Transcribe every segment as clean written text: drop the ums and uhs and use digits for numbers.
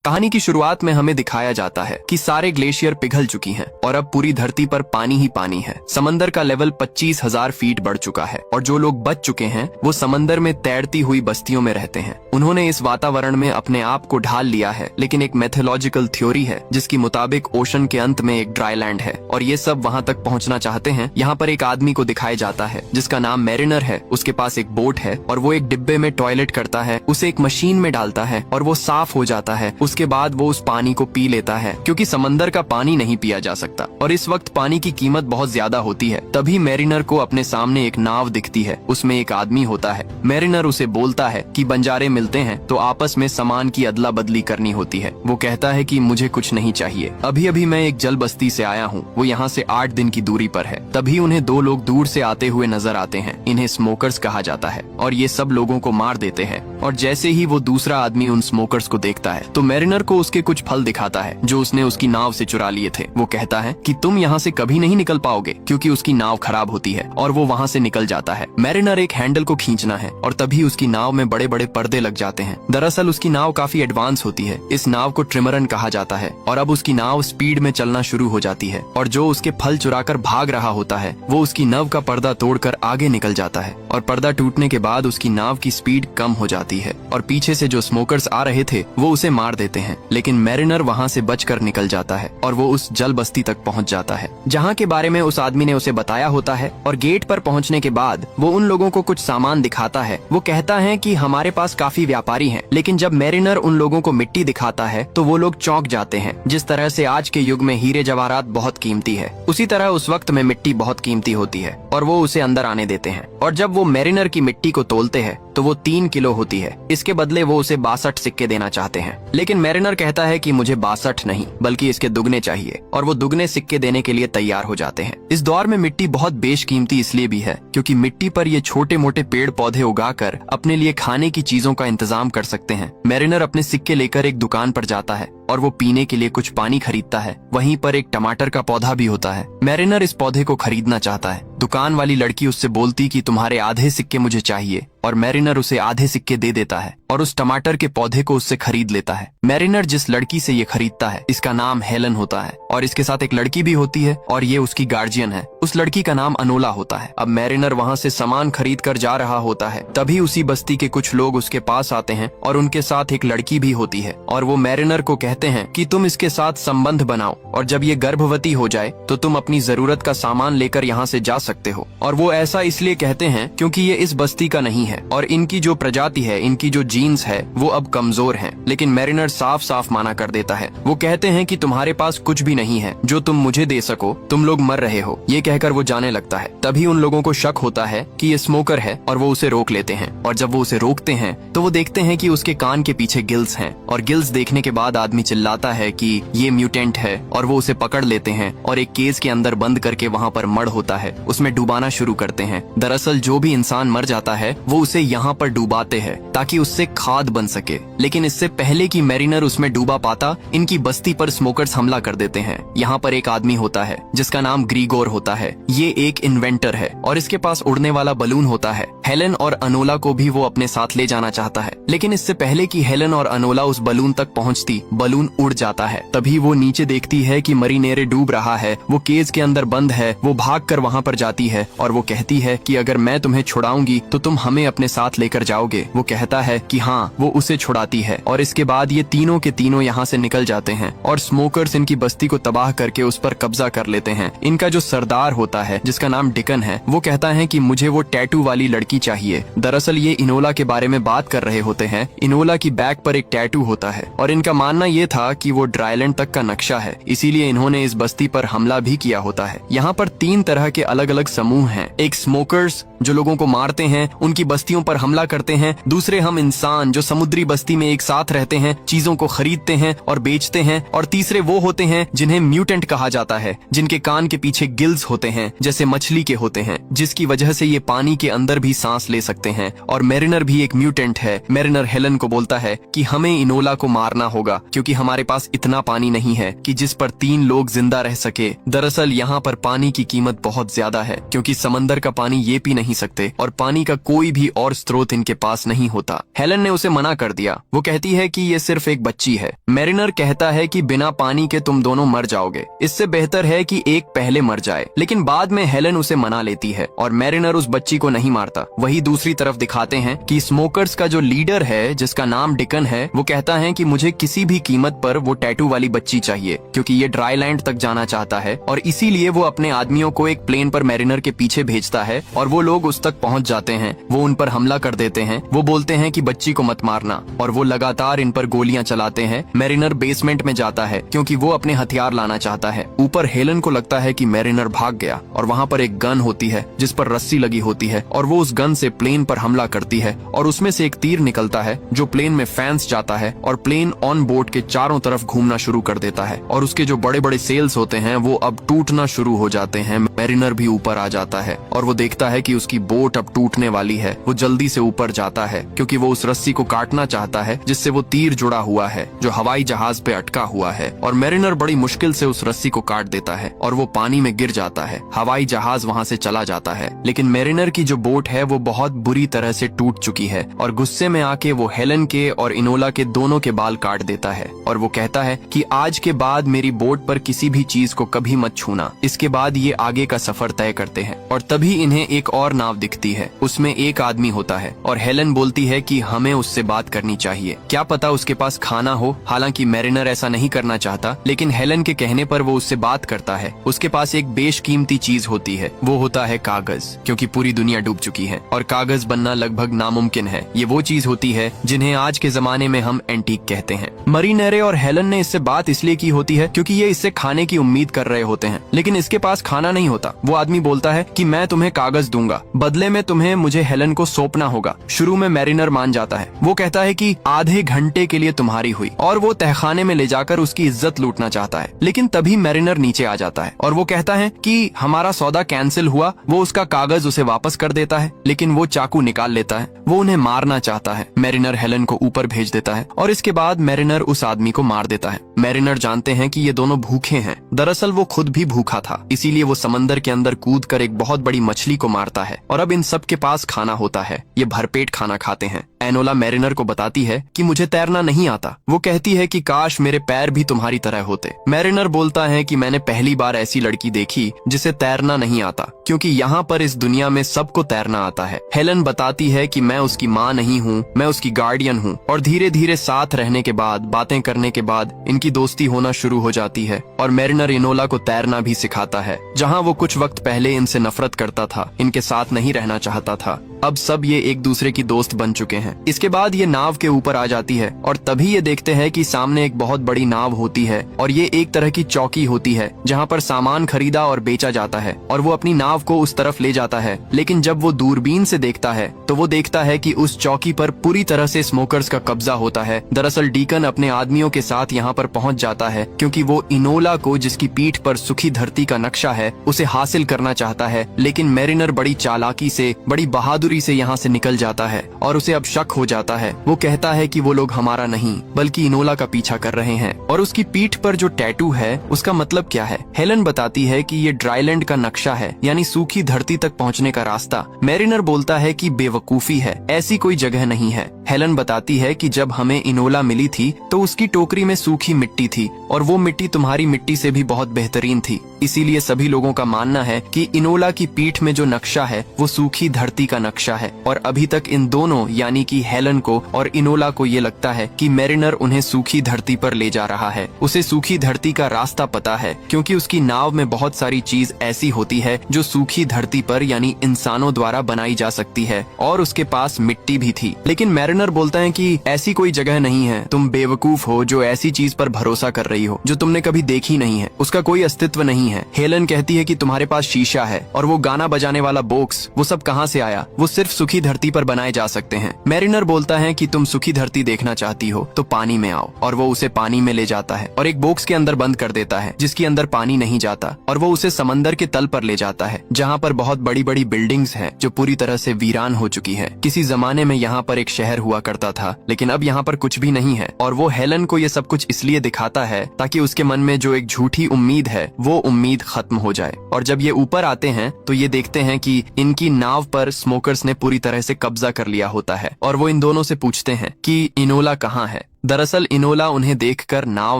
कहानी की शुरुआत में हमें दिखाया जाता है कि सारे ग्लेशियर पिघल चुकी हैं और अब पूरी धरती पर पानी ही पानी है। समंदर का लेवल 25,000 फीट बढ़ चुका है और जो लोग बच चुके हैं वो समंदर में तैरती हुई बस्तियों में रहते हैं। उन्होंने इस वातावरण में अपने आप को ढाल लिया है, लेकिन एक मैथोलॉजिकल थ्योरी है जिसकी मुताबिक ओशन के अंत में एक ड्राई लैंड है और ये सब वहाँ तक पहुँचना चाहते हैं। यहाँ पर एक आदमी को दिखाया जाता है जिसका नाम मैरिनर है। उसके पास एक बोट है और वो एक डिब्बे में टॉयलेट करता है, उसे एक मशीन में डालता है और वो साफ हो जाता है। उसके बाद वो उस पानी को पी लेता है क्योंकि समंदर का पानी नहीं पिया जा सकता और इस वक्त पानी की कीमत बहुत ज्यादा होती है। तभी मैरिनर को अपने सामने एक नाव दिखती है, उसमें एक आदमी होता है। मैरिनर उसे बोलता है कि बंजारे मिलते हैं तो आपस में सामान की अदला बदली करनी होती है। वो कहता है कि मुझे कुछ नहीं चाहिए, अभी अभी मैं एक जल बस्ती से आया हूँ, वो यहाँ से 8 दिन की दूरी पर है। तभी उन्हें 2 लोग दूर से आते हुए नजर आते हैं। इन्हें स्मोकर्स कहा जाता है और ये सब लोगों को मार देते हैं। और जैसे ही वो दूसरा आदमी उन स्मोकर्स को देखता है तो मैरिनर को उसके कुछ फल दिखाता है जो उसने उसकी नाव से चुरा लिए थे। वो कहता है कि तुम यहाँ से कभी नहीं निकल पाओगे क्योंकि उसकी नाव खराब होती है और वो वहाँ से निकल जाता है। मैरिनर एक हैंडल को खींचना है और तभी उसकी नाव में बड़े बड़े पर्दे लग जाते हैं। दरअसल उसकी नाव काफी एडवांस होती है। इस नाव को ट्रिमरन कहा जाता है और अब उसकी नाव स्पीड में चलना शुरू हो जाती है और जो उसके फल चुराकर भाग रहा होता है वो उसकी नाव का पर्दा तोड़कर आगे निकल जाता है और पर्दा टूटने के बाद उसकी नाव की स्पीड कम हो जाती है और पीछे से जो स्मोकर्स आ रहे थे वो उसे मार देते हैं। लेकिन मैरिनर वहाँ से बचकर निकल जाता है और वो उस जल बस्ती तक पहुँच जाता है जहाँ के बारे में उस आदमी ने उसे बताया होता है। और गेट पर पहुँचने के बाद वो उन लोगों को कुछ सामान दिखाता है। वो कहता है कि हमारे पास काफी व्यापारी हैं, लेकिन जब मैरिनर उन लोगों को मिट्टी दिखाता है तो वो लोग चौंक जाते हैं। जिस तरह से आज के युग में हीरे जवाहरात बहुत कीमती है, उसी तरह उस वक्त में मिट्टी बहुत कीमती होती है और वो उसे अंदर आने देते हैं। और जब वो मैरिनर की मिट्टी को तोलते हैं तो वो 3 किलो होती है। इसके बदले वो उसे 62 सिक्के देना चाहते हैं, लेकिन मैरिनर कहता है कि मुझे 62 नहीं बल्कि इसके दुगने चाहिए और वो दुगने सिक्के देने के लिए तैयार हो जाते हैं। इस दौर में मिट्टी बहुत बेशकीमती इसलिए भी है क्योंकि मिट्टी पर ये छोटे मोटे पेड़ पौधे उगाकर अपने लिए खाने की चीजों का इंतजाम कर सकते हैं। मैरिनर अपने सिक्के लेकर एक दुकान पर जाता है और वो पीने के लिए कुछ पानी खरीदता है। वहीं पर एक टमाटर का पौधा भी होता है। मैरिनर इस पौधे को खरीदना चाहता है। दुकान वाली लड़की उससे बोलती कि तुम्हारे आधे सिक्के मुझे चाहिए और मैरिनर उसे आधे सिक्के दे देता है और उस टमाटर के पौधे को उससे खरीद लेता है। मैरिनर जिस लड़की से ये खरीदता है इसका नाम हेलन होता है और इसके साथ एक लड़की भी होती है और ये उसकी गार्जियन है। उस लड़की का नाम अनोला होता है। अब मैरिनर वहाँ से सामान खरीद कर जा रहा होता है, तभी उसी बस्ती के कुछ लोग उसके पास आते हैं और उनके साथ एक लड़की भी होती है और वो मैरिनर को कहते हैं कि तुम इसके साथ संबंध बनाओ और जब ये गर्भवती हो जाए तो तुम अपनी जरूरत का सामान लेकर यहाँ से जा सकते हो। और वो ऐसा इसलिए कहते हैं क्योंकि ये इस बस्ती का नहीं है और इनकी जो प्रजाति है, इनकी जो जीन्स है वो अब कमजोर हैं। लेकिन मैरिनर साफ साफ माना कर देता है। वो कहते हैं कि तुम्हारे पास कुछ भी नहीं है जो तुम मुझे दे सको, तुम लोग मर रहे हो। ये कहकर वो जाने लगता है। तभी उन लोगों को शक होता है कि ये स्मोकर है और वो उसे रोक लेते हैं और जब वो उसे रोकते हैं तो वो देखते हैं कि उसके कान के पीछे गिल्स हैं और गिल्स देखने के बाद आदमी चिल्लाता है कि ये म्यूटेंट है और वो उसे पकड़ लेते हैं और एक केस के अंदर बंद करके वहाँ पर मड़ होता है उसमें डुबाना शुरू करते हैं। दरअसल जो भी इंसान मर जाता है वो उसे यहाँ पर डुबाते हैं ताकि उससे खाद बन सके। लेकिन इससे पहले कि मैरिनर उसमें डूबा पाता, इनकी बस्ती पर स्मोकर्स हमला कर देते हैं। यहाँ पर एक आदमी होता है जिसका नाम ग्रीगोर होता है। ये एक इन्वेंटर है और इसके पास उड़ने वाला बलून होता है। हेलन और अनोला को भी वो अपने साथ ले जाना चाहता है, लेकिन इससे पहले कि हेलन और अनोला उस बलून तक पहुँचती, बलून उड़ जाता है। तभी वो नीचे देखती है कि मरीनेरे डूब रहा है, वो केज के अंदर बंद है। वो भागकर वहाँ पर जाती है और वो कहती है कि अगर मैं तुम्हें छुड़ाऊंगी तो तुम हमें अपने साथ लेकर जाओगे। वो कहता है कि हाँ। वो उसे छुड़ाती है और इसके बाद ये तीनों के तीनों यहाँ से निकल जाते हैं और स्मोकर्स इनकी बस्ती को तबाह करके उस पर कब्जा कर लेते हैं। इनका जो सरदार होता है जिसका नाम डिकन है, वो कहता है कि मुझे वो टैटू वाली लड़की चाहिए। दरअसल ये इनोला के बारे में बात कर रहे होते हैं। इनोला की बैक पर एक टैटू होता है और इनका मानना ये था कि वो ड्राईलैंड तक का नक्शा है, इसीलिए इन्होंने इस बस्ती पर हमला भी किया होता है। यहाँ पर 3 तरह के अलग अलग समूह हैं। एक स्मोकर्स जो लोगों को मारते हैं, उनकी बस्तियों पर हमला करते हैं। दूसरे हम इंसान जो समुद्री बस्ती में एक साथ रहते हैं, चीजों को खरीदते हैं और बेचते हैं। और तीसरे वो होते हैं जिन्हें म्यूटेंट कहा जाता है, जिनके कान के पीछे गिल्स होते हैं जैसे मछली के होते हैं, जिसकी वजह से ये पानी के अंदर भी सांस ले सकते हैं। और मैरिनर भी एक म्यूटेंट है। मैरिनर हेलन को बोलता है कि हमें इनोला को मारना होगा क्योंकि हमारे पास इतना पानी नहीं है कि जिस पर 3 लोग जिंदा रह सके। दरअसल यहाँ पर पानी की कीमत बहुत ज्यादा है, क्योंकि समंदर का पानी ये पी नहीं सकते और पानी का कोई भी और स्रोत इनके पास नहीं होता। हेलन ने उसे मना कर दिया। वो कहती है कि ये सिर्फ एक बच्ची है। मैरिनर कहता है कि बिना पानी के तुम दोनों मर जाओगे, इससे बेहतर है कि एक पहले मर जाए। लेकिन बाद में हेलन उसे मना लेती है और मैरिनर उस बच्ची को नहीं मारता। वही दूसरी तरफ दिखाते हैं कि स्मोकर्स का जो लीडर है, जिसका नाम डिकन है, वो कहता है कि मुझे किसी भी कीमत पर वो टैटू वाली बच्ची चाहिए, क्योंकि ये ड्राई लैंड तक जाना चाहता है और इसीलिए वो अपने आदमियों को एक प्लेन पर मैरिनर के पीछे भेजता है और वो लोग उस तक पहुंच जाते हैं। वो उन पर हमला कर देते हैं। वो बोलते हैं कि बच्ची को मत मारना और वो लगातार इन पर गोलियां चलाते हैं। मैरिनर बेसमेंट में जाता है क्योंकि वो अपने हथियार लाना चाहता है। ऊपर हेलन को लगता है कि मैरिनर भाग गया और वहाँ पर एक गन होती है जिस पर रस्सी लगी होती है और वो उस गन से प्लेन पर हमला करती है और उसमें से एक तीर निकलता है जो प्लेन में फैंस जाता है और प्लेन ऑन बोर्ड के चारों तरफ घूमना शुरू कर देता है और उसके जो बड़े बड़े सेल्स होते हैं वो अब टूटना शुरू हो जाते हैं। मैरिनर भी ऊपर आ जाता है और वो देखता है कि उसकी बोट अब टूटने वाली है। वो जल्दी से ऊपर जाता है क्योंकि वो उस रस्सी को काटना चाहता है जिससे वो तीर जुड़ा हुआ है जो हवाई जहाज पे अटका हुआ है और मैरिनर बड़ी मुश्किल से उस रस्सी को काट देता है और वो पानी में गिर जाता है। हवाई जहाज वहाँ से चला जाता है, लेकिन मैरिनर की जो बोट है वो बहुत बुरी तरह से टूट चुकी है और गुस्से में आके वो हेलन के और इनोला के दोनों के बाल काट देता है और वो कहता है कि आज के बाद मेरी बोट पर किसी भी चीज को कभी मत छूना। इसके बाद ये आगे का सफर तय करते हैं और तभी इन्हें एक और नाव दिखती है। उसमें एक आदमी होता है और हेलन बोलती है कि हमें उससे बात करनी चाहिए, क्या पता उसके पास खाना हो। हालांकि मैरिनर ऐसा नहीं करना चाहता, लेकिन हेलन के कहने पर वो उससे बात करता है। उसके पास एक बेशकीमती चीज होती है, वो होता है कागज, क्योंकि पूरी दुनिया डूब चुकी है और कागज बनना लगभग नामुमकिन है। ये वो चीज होती है जिन्हें आज के जमाने में हम एंटीक कहते हैं। मरीनेरे और हेलन ने इससे बात इसलिए की होती है क्योंकि ये इससे खाने की उम्मीद कर रहे होते हैं, लेकिन इसके पास खाना नहीं होता। वो आदमी बोलता है कि मैं तुम्हें कागज दूंगा, बदले में तुम्हें मुझे हेलन को सौंपना होगा। शुरू में मैरिनर मान जाता है। वो कहता है कि आधे घंटे के लिए तुम्हारी हुई और वो तहखाने में ले जाकर उसकी इज्जत लूटना चाहता है। लेकिन तभी मैरिनर नीचे आ जाता है और वो कहता है कि हमारा सौदा कैंसिल हुआ। वो उसका कागज उसे वापस कर देता है, लेकिन वो चाकू निकाल लेता है। वो उन्हें मारना चाहता है। मैरिनर हेलन को ऊपर भेज देता है और इसके बाद मैरिनर उस आदमी को मार देता है। मैरिनर जानते हैं कि ये दोनों भूखे हैं। दरअसल वो खुद भी भूखा था, इसीलिए वो समंदर के अंदर कूदकर एक बहुत बड़ी मछली को मारता है और अब इन सब के पास खाना होता है। ये भरपेट खाना खाते हैं। एनोला मैरिनर को बताती है कि मुझे तैरना नहीं आता। वो कहती है कि काश मेरे पैर भी तुम्हारी तरह होते। मैरिनर बोलता है कि मैंने पहली बार ऐसी लड़की देखी जिसे तैरना नहीं आता, क्योंकि यहाँ पर इस दुनिया में सबको तैरना आता है। हेलन बताती है कि मैं उसकी माँ नहीं हूँ, मैं उसकी गार्डियन हूँ और धीरे धीरे साथ रहने के बाद, बातें करने के बाद इनकी दोस्ती होना शुरू हो जाती है और मैरिनर इनोला को तैरना भी सिखाता है। जहाँ वो कुछ वक्त पहले इनसे नफरत करता था, इनके साथ नहीं रहना चाहता था, अब सब ये एक दूसरे की दोस्त बन चुके हैं। इसके बाद ये नाव के ऊपर आ जाती है और तभी ये देखते हैं कि सामने एक बहुत बड़ी नाव होती है और ये एक तरह की चौकी होती है जहाँ पर सामान खरीदा और बेचा जाता है और वो अपनी नाव को उस तरफ ले जाता है। लेकिन जब वो दूरबीन से देखता है तो वो देखता है कि उस चौकी पर पूरी तरह से स्मोकर्स का कब्जा होता है। दरअसल डीकन अपने आदमियों के साथ यहाँ पर पहुँच जाता है क्योंकि वो इनोला को, जिसकी पीठ पर सूखी धरती का नक्शा है, उसे हासिल करना चाहता है। लेकिन मैरिनर बड़ी चालाकी से, बड़ी बहादुरी से यहाँ से निकल जाता है और उसे अब शक हो जाता है। वो कहता है कि वो लोग हमारा नहीं बल्कि इनोला का पीछा कर रहे हैं और उसकी पीठ पर जो टैटू है उसका मतलब क्या है। हेलन बताती है कि ये ड्राईलैंड का नक्शा है, यानी सूखी धरती तक पहुँचने का रास्ता। मैरिनर बोलता है कि बेवकूफी है, ऐसी कोई जगह नहीं है। हेलन बताती है कि जब हमें इनोला मिली थी तो उसकी टोकरी में सूखी मिट्टी थी और वो मिट्टी तुम्हारी मिट्टी से भी बहुत बेहतरीन थी। इसीलिए सभी लोगों का मानना है कि इनोला की पीठ में जो नक्शा है वो सूखी धरती का नक्शा है और अभी तक इन दोनों यानी कि हेलन को और इनोला को ये लगता है कि मैरिनर उन्हें सूखी धरती पर ले जा रहा है। उसे सूखी धरती का रास्ता पता है क्योंकि उसकी नाव में बहुत सारी चीज ऐसी होती है जो सूखी धरती पर यानी इंसानों द्वारा बनाई जा सकती है और उसके पास मिट्टी भी थी। लेकिन मैरिनर बोलता है कि ऐसी कोई जगह नहीं है, तुम बेवकूफ हो जो ऐसी चीज पर भरोसा कर रही हो जो तुमने कभी देखी नहीं है, उसका कोई अस्तित्व नहीं नहीं है। हेलन कहती है कि तुम्हारे पास शीशा है और वो गाना बजाने वाला बॉक्स, वो सब कहाँ से आया? वो सिर्फ सूखी धरती पर बनाए जा सकते हैं। मैरिनर बोलता है कि तुम सूखी धरती देखना चाहती हो तो पानी में आओ, और वो उसे पानी में ले जाता है और एक बॉक्स के अंदर बंद कर देता है जिसके अंदर पानी नहीं जाता, और वो उसे समंदर के तल पर ले जाता है जहाँ पर बहुत बड़ी बड़ी बिल्डिंग्स हैं जो पूरी तरह से वीरान हो चुकी है। किसी जमाने में यहाँ पर एक शहर हुआ करता था, लेकिन अब यहाँ पर कुछ भी नहीं है। और वो हेलन को ये सब कुछ इसलिए दिखाता है ताकि उसके मन में जो एक झूठी उम्मीद है वो उम्मीद खत्म हो जाए। और जब ये ऊपर आते हैं तो ये देखते हैं कि इनकी नाव पर स्मोकर्स ने पूरी तरह से कब्जा कर लिया होता है, और वो इन दोनों से पूछते हैं कि इनोला कहाँ है। दरअसल इनोला उन्हें देखकर नाव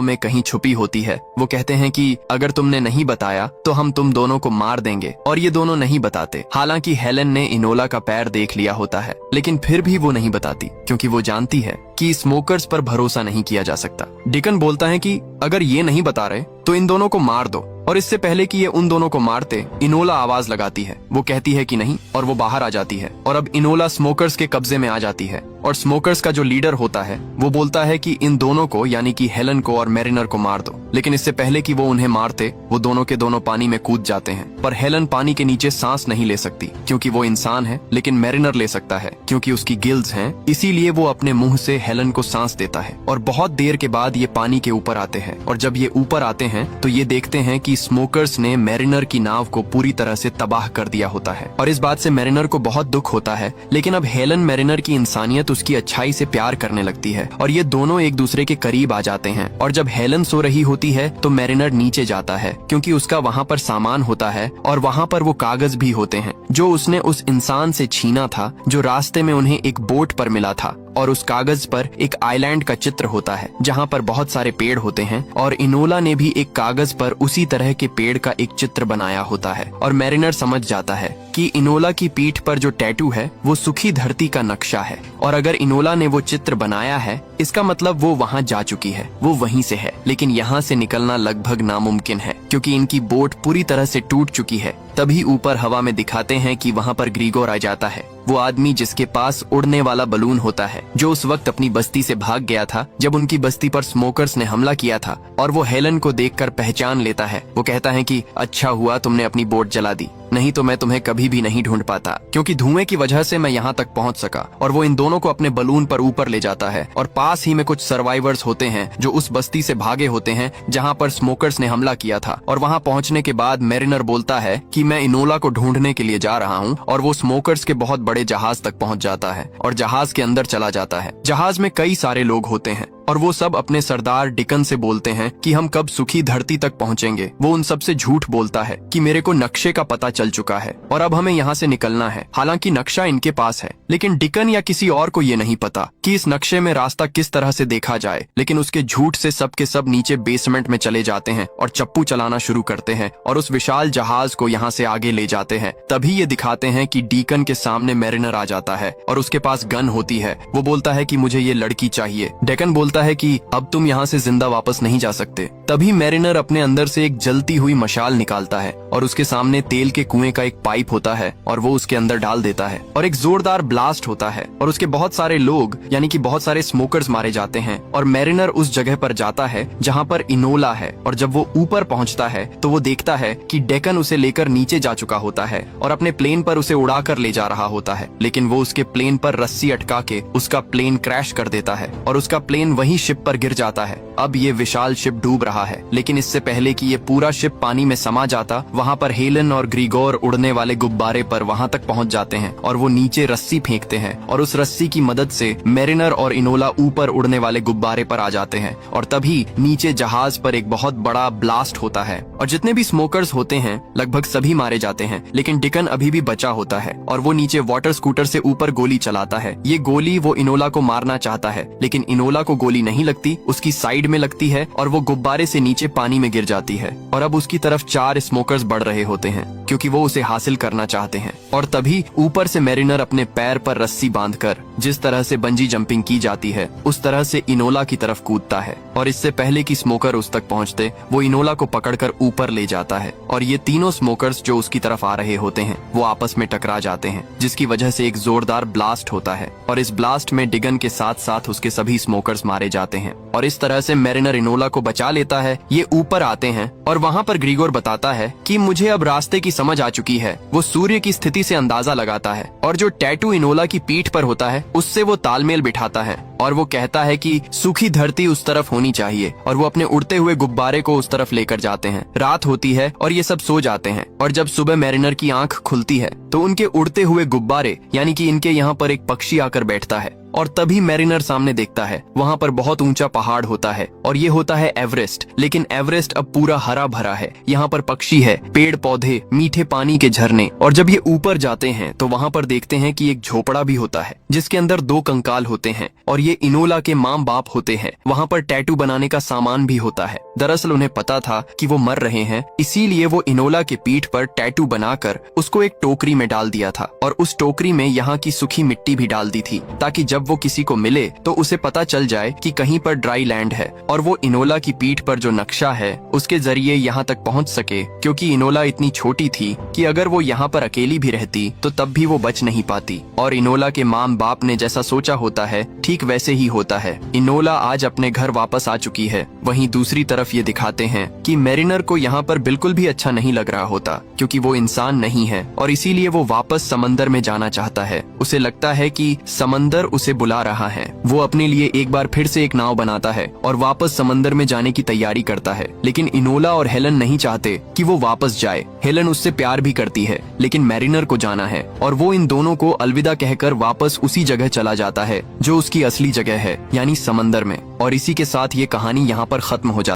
में कहीं छुपी होती है। वो कहते हैं कि अगर तुमने नहीं बताया तो हम तुम दोनों को मार देंगे, और ये दोनों नहीं बताते। हालांकि हेलन ने इनोला का पैर देख लिया होता है, लेकिन फिर भी वो नहीं बताती क्योंकि वो जानती है कि स्मोकर्स पर भरोसा नहीं किया जा सकता। डिकन बोलता है कि अगर ये नहीं बता रहे तो इन दोनों को मार दो, और इससे पहले कि ये उन दोनों को मारते, इनोला आवाज लगाती है। वो कहती है कि नहीं, और वो बाहर आ जाती है। और अब इनोला स्मोकर्स के कब्जे में आ जाती है, और स्मोकर्स का जो लीडर होता है वो बोलता है कि इन दोनों को, यानी कि हेलन को और मैरिनर को मार दो। लेकिन इससे पहले कि वो उन्हें मारते, वो दोनों के दोनों पानी में कूद जाते हैं। पर हेलन पानी के नीचे सांस नहीं ले सकती क्योंकि वो इंसान है, लेकिन मैरिनर ले सकता है क्योंकि उसकी गिल्स हैं। इसीलिए वो अपने मुंह से हेलन को सांस देता है, और बहुत देर के बाद ये पानी के ऊपर आते हैं। और जब ये ऊपर आते हैं तो ये देखते हैं कि स्मोकर्स ने मैरिनर की नाव को पूरी तरह से तबाह कर दिया होता है, और इस बात से मैरिनर को बहुत दुख होता है। लेकिन अब हेलन मैरिनर की इंसानियत, उसकी अच्छाई से प्यार करने लगती है, और ये दोनों एक दूसरे के करीब आ जाते हैं। और जब हेलन सो रही होती है तो मैरिनर नीचे जाता है क्योंकि उसका वहाँ पर सामान होता है, और वहाँ पर वो कागज भी होते हैं जो उसने उस इंसान से छीना था जो रास्ते में उन्हें एक बोट पर मिला था। और उस कागज पर एक आइलैंड का चित्र होता है जहाँ पर बहुत सारे पेड़ होते हैं, और इनोला ने भी एक कागज पर उसी तरह के पेड़ का एक चित्र बनाया होता है। और मैरिनर समझ जाता है कि इनोला की पीठ पर जो टैटू है वो सूखी धरती का नक्शा है, और अगर इनोला ने वो चित्र बनाया है इसका मतलब वो वहाँ जा चुकी है, वो वहीं से है। लेकिन यहाँ से निकलना लगभग नामुमकिन है क्योंकि इनकी बोट पूरी तरह से टूट चुकी है। तभी ऊपर हवा में दिखाते हैं कि वहाँ पर ग्रीगोर आ जाता है, वो आदमी जिसके पास उड़ने वाला बलून होता है, जो उस वक्त अपनी बस्ती से भाग गया था जब उनकी बस्ती पर स्मोकर्स ने हमला किया था। और वो हेलन को देखकर पहचान लेता है। वो कहता है कि अच्छा हुआ तुमने अपनी बोट जला दी, नहीं तो मैं तुम्हें कभी भी नहीं ढूंढ पाता, क्योंकि धुएं की वजह से मैं यहाँ तक पहुँच सका। और वो इन दोनों को अपने बलून पर ऊपर ले जाता है, और पास ही में कुछ सर्वाइवर्स होते हैं जो उस बस्ती से भागे होते हैं जहाँ पर स्मोकर्स ने हमला किया था। और वहाँ पहुँचने के बाद मैरिनर बोलता है कि मैं इनोला को ढूंढने के लिए जा रहा हूँ, और वो स्मोकर्स के बहुत बड़े जहाज तक पहुँच जाता है और जहाज के अंदर चला जाता है। जहाज में कई सारे लोग होते हैं, और वो सब अपने सरदार डिकन से बोलते हैं कि हम कब सूखी धरती तक पहुंचेंगे। वो उन सब से झूठ बोलता है कि मेरे को नक्शे का पता चल चुका है और अब हमें यहाँ से निकलना है। हालांकि नक्शा इनके पास है, लेकिन डिकन या किसी और को ये नहीं पता कि इस नक्शे में रास्ता किस तरह से देखा जाए। लेकिन उसके झूठ से सब के सब नीचे बेसमेंट में चले जाते हैं और चप्पू चलाना शुरू करते हैं और उस विशाल जहाज को यहाँ से आगे ले जाते हैं। तभी ये दिखाते हैं कि डिकन के सामने मैरिनर आ जाता है और उसके पास गन होती है। वो बोलता है कि मुझे ये लड़की चाहिए। डेकन बोलता है कि अब तुम यहाँ से जिंदा वापस नहीं जा सकते। तभी मैरिनर अपने अंदर से एक जलती हुई मशाल निकालता है और उसके सामने तेल के कुएं का एक पाइप होता है और वो उसके अंदर डाल देता है और एक जोरदार ब्लास्ट होता है और उसके बहुत सारे लोग यानी कि बहुत सारे स्मोकर्स मारे जाते हैं। और मैरिनर उस जगह पर जाता है जहाँ पर इनोला है और जब वो ऊपर पहुँचता है तो वो देखता है कि डेकन उसे लेकर नीचे जा चुका होता है और अपने प्लेन पर उसे उड़ा कर ले जा रहा होता है। लेकिन वो उसके प्लेन पर रस्सी अटका के उसका प्लेन क्रैश कर देता है और उसका प्लेन वही शिप पर गिर जाता है। अब ये विशाल शिप डूब रहा है, लेकिन इससे पहले कि ये पूरा शिप पानी में समा जाता, वहाँ पर हेलन और ग्रीगोर उड़ने वाले गुब्बारे पर वहाँ तक पहुँच जाते हैं और वो नीचे रस्सी फेंकते हैं और उस रस्सी की मदद से मैरिनर और इनोला ऊपर उड़ने वाले गुब्बारे पर आ जाते हैं। और तभी नीचे जहाज पर एक बहुत बड़ा ब्लास्ट होता है और जितने भी स्मोकर्स होते हैं लगभग सभी मारे जाते हैं, लेकिन डिकन अभी भी बचा होता है और वो नीचे वाटर स्कूटर से ऊपर गोली चलाता है। ये गोली वो इनोला को मारना चाहता है, लेकिन इनोला को गोली नहीं लगती, उसकी साइड में लगती है और वो गुब्बारे से नीचे पानी में गिर जाती है। और अब उसकी तरफ 4 स्मोकर्स बढ़ रहे होते हैं। क्योंकि वो उसे हासिल करना चाहते हैं। और तभी ऊपर से मैरिनर अपने पैर पर रस्सी बांधकर जिस तरह से बंजी जंपिंग की जाती है उस तरह से इनोला की तरफ कूदता है, और इससे पहले कि स्मोकर उस तक पहुंचते वो इनोला को पकड़कर ऊपर ले जाता है। और ये तीनों स्मोकर्स जो उसकी तरफ आ रहे होते हैं वो आपस में टकरा जाते हैं, जिसकी वजह से एक जोरदार ब्लास्ट होता है, और इस ब्लास्ट में डिगन के साथ साथ उसके सभी स्मोकर्स मारे जाते हैं। और इस तरह से मैरिनर इनोला को बचा लेता है। ये ऊपर आते हैं और वहाँ पर ग्रीगोर बताता है कि मुझे अब रास्ते की समझ आ चुकी है। वो सूर्य की स्थिति से अंदाजा लगाता है और जो टैटू इनोला की पीठ पर होता है उससे वो तालमेल बिठाता है, और वो कहता है कि सूखी धरती उस तरफ होनी चाहिए, और वो अपने उड़ते हुए गुब्बारे को उस तरफ लेकर जाते हैं। रात होती है और ये सब सो जाते हैं, और जब सुबह मैरिनर की आंख खुलती है तो उनके उड़ते हुए गुब्बारे यानी कि इनके यहाँ पर एक पक्षी आकर बैठता है। और तभी मैरिनर सामने देखता है वहाँ पर बहुत ऊंचा पहाड़ होता है, और ये होता है एवरेस्ट। लेकिन एवरेस्ट अब पूरा हरा भरा है, यहाँ पर पक्षी है, पेड़ पौधे, मीठे पानी के झरने। और जब ये ऊपर जाते हैं तो वहाँ पर देखते हैं कि एक झोपड़ा भी होता है जिसके अंदर 2 कंकाल होते हैं, और ये इनोला के माँ बाप होते हैं। वहाँ पर टैटू बनाने का सामान भी होता है। दरअसल उन्हें पता था कि वो मर रहे हैं, इसीलिए वो इनोला के पीठ पर टैटू बनाकर उसको एक टोकरी में डाल दिया था, और उस टोकरी में यहाँ की सूखी मिट्टी भी डाल दी थी, ताकि जब वो किसी को मिले तो उसे पता चल जाए कि कहीं पर ड्राई लैंड है, और वो इनोला की पीठ पर जो नक्शा है उसके जरिए यहाँ तक पहुँच सके। क्योंकि इनोला इतनी छोटी थी कि अगर वो यहाँ पर अकेली भी रहती तो तब भी वो बच नहीं पाती। और इनोला के माँ बाप ने जैसा सोचा होता है ठीक वैसे ही होता है। इनोला आज अपने घर वापस आ चुकी है। वहीं दूसरी तरफ ये दिखाते हैं कि मैरिनर को यहाँ पर बिल्कुल भी अच्छा नहीं लग रहा होता, क्योंकि वो इंसान नहीं है, और इसीलिए वो वापस समंदर में जाना चाहता है। उसे लगता है कि समंदर उसे बुला रहा है। वो अपने लिए एक बार फिर से एक नाव बनाता है और वापस समंदर में जाने की तैयारी करता है। लेकिन इनोला और हेलन नहीं चाहते कि वो वापस जाए। हेलन उससे प्यार भी करती है, लेकिन मैरिनर को जाना है, और वो इन दोनों को अलविदा कहकर वापस उसी जगह चला जाता है जो उसकी असली जगह है, यानी समंदर में। और इसी के साथ ये कहानी यहाँ पर खत्म हो जाती है।